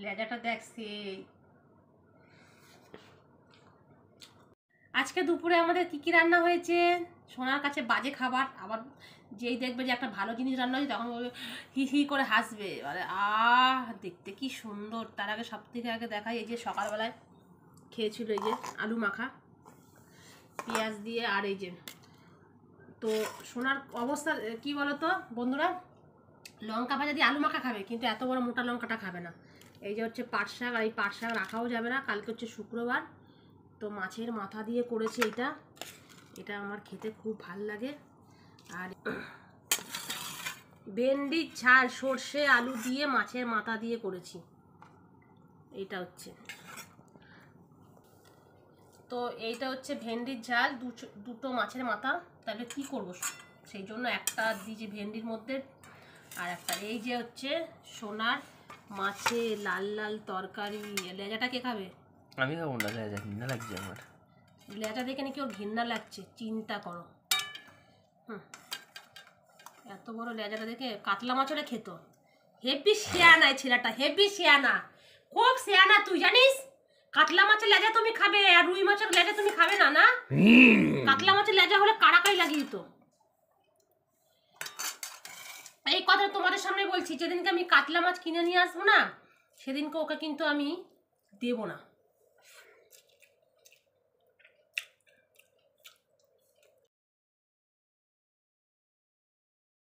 লেজাটা দেখছি। আজকে দুপুরে আমাদের কি রান্না হয়েছে? সোনার কাছে বাজে খাবার, আবার যেই দেখবে যে একটা ভালো জিনিস রান্না হয়েছে তখন বলবে, হি হি করে হাসবে, মানে দেখতে কি সুন্দর। তার আগে সব থেকে আগে দেখাই, এই যে সকালবেলায় খেয়েছিল এই যে আলু মাখা পেঁয়াজ দিয়ে, আর এই যে তো সোনার অবস্থা কি বলতো বন্ধুরা, লঙ্কা ভাজা দিয়ে আলু মাখা খাবে, কিন্তু এত বড় মোটা লঙ্কাটা খাবে না। এই যে হচ্ছে পাট শাক, আর এই পাট শাক রাখাও যাবে না, কালকে হচ্ছে শুক্রবার, তো মাছের মাথা দিয়ে করেছে এটা। এটা আমার খেতে খুব ভাল লাগে। আর ভেন্ডির ঝাল সর্ষে আলু দিয়ে মাছের মাথা দিয়ে করেছি, এইটা হচ্ছে। তো এইটা হচ্ছে ভেন্ডির ঝাল, দুটো মাছের মাথা। তাহলে কি করব, সেই জন্য একটা দিয়েছি ভেন্ডির মধ্যে, আর একটা এই যে হচ্ছে সোনার মাছে লাল লাল তরকারি। লেজাটা কে খাবে? আমি খাবো না, লেজা ঘৃণা লাগছে আমার। লেজা দেখে নাকি ওর ঘৃণা লাগছে, চিন্তা করো। এত বড় লেজাটা দেখে কাতলা মাছটা খেত। হেভি শিয়ানা ছেলেটা, হেভি শিয়ানা, খুব শিয়ানা। তুই জানিস কাতলা মাছের লেজা তুমি খাবে, আর রুই মাছের লেজা তুমি খাবে না? না, কাতলা মাছের লেজা হলে কাড়াকাড়ি লাগিয়ে দিত। এই কথা তোমাদের সামনে বলছি, যেদিনকে আমি কাতলা মাছ কিনে নিয়ে আসবো না, সেদিনকে ওকে কিন্তু আমি দেবো না।